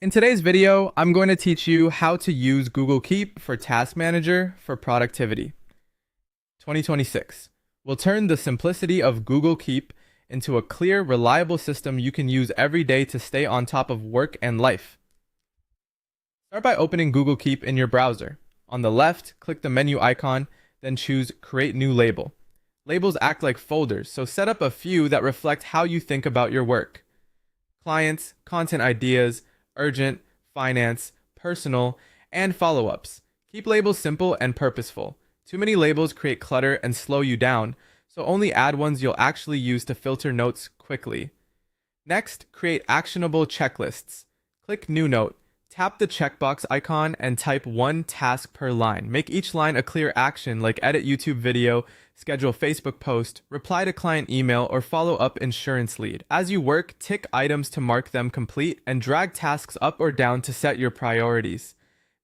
In today's video, I'm going to teach you how to use Google Keep for Task Manager for productivity. 2026. We'll turn the simplicity of Google Keep into a clear, reliable system you can use every day to stay on top of work and life. Start by opening Google Keep in your browser. On the left, click the menu icon, then choose Create New Label. Labels act like folders, so set up a few that reflect how you think about your work. Clients, content ideas, urgent, finance, personal, and follow-ups. Keep labels simple and purposeful. Too many labels create clutter and slow you down, so only add ones you'll actually use to filter notes quickly. Next, create actionable checklists. Click New Note. Tap the checkbox icon and type one task per line. Make each line a clear action like edit YouTube video, schedule Facebook post, reply to client email, or follow up insurance lead. As you work, tick items to mark them complete and drag tasks up or down to set your priorities.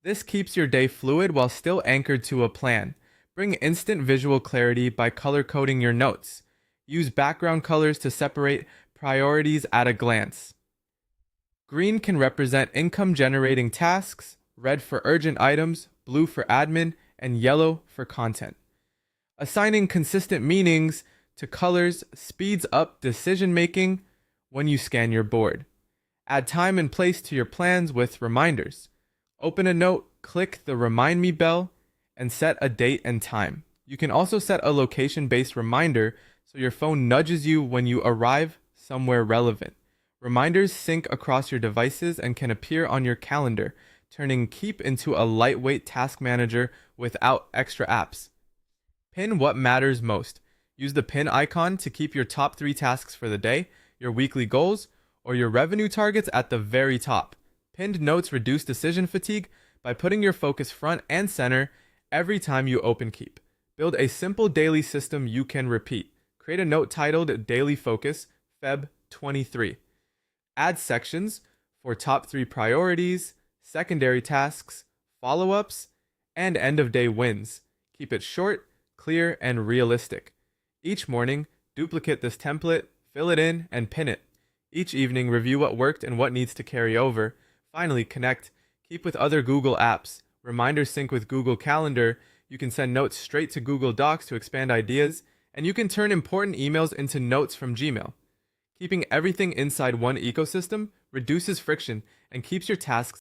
This keeps your day fluid while still anchored to a plan. Bring instant visual clarity by color coding your notes. Use background colors to separate priorities at a glance. Green can represent income-generating tasks, red for urgent items, blue for admin, and yellow for content. Assigning consistent meanings to colors speeds up decision-making when you scan your board. Add time and place to your plans with reminders. Open a note, click the Remind Me bell, and set a date and time. You can also set a location-based reminder so your phone nudges you when you arrive somewhere relevant. Reminders sync across your devices and can appear on your calendar, turning Keep into a lightweight task manager without extra apps. Pin what matters most. Use the pin icon to keep your top 3 tasks for the day, your weekly goals, or your revenue targets at the very top. Pinned notes reduce decision fatigue by putting your focus front and center every time you open Keep. Build a simple daily system you can repeat. Create a note titled Daily Focus, Feb 23. Add sections for top 3 priorities, secondary tasks, follow-ups, and end-of-day wins. Keep it short, clear, and realistic. Each morning, duplicate this template, fill it in, and pin it. Each evening, review what worked and what needs to carry over. Finally, connect. Keep with other Google apps. Reminders sync with Google Calendar. You can send notes straight to Google Docs to expand ideas, and you can turn important emails into notes from Gmail. Keeping everything inside one ecosystem reduces friction and keeps your tasks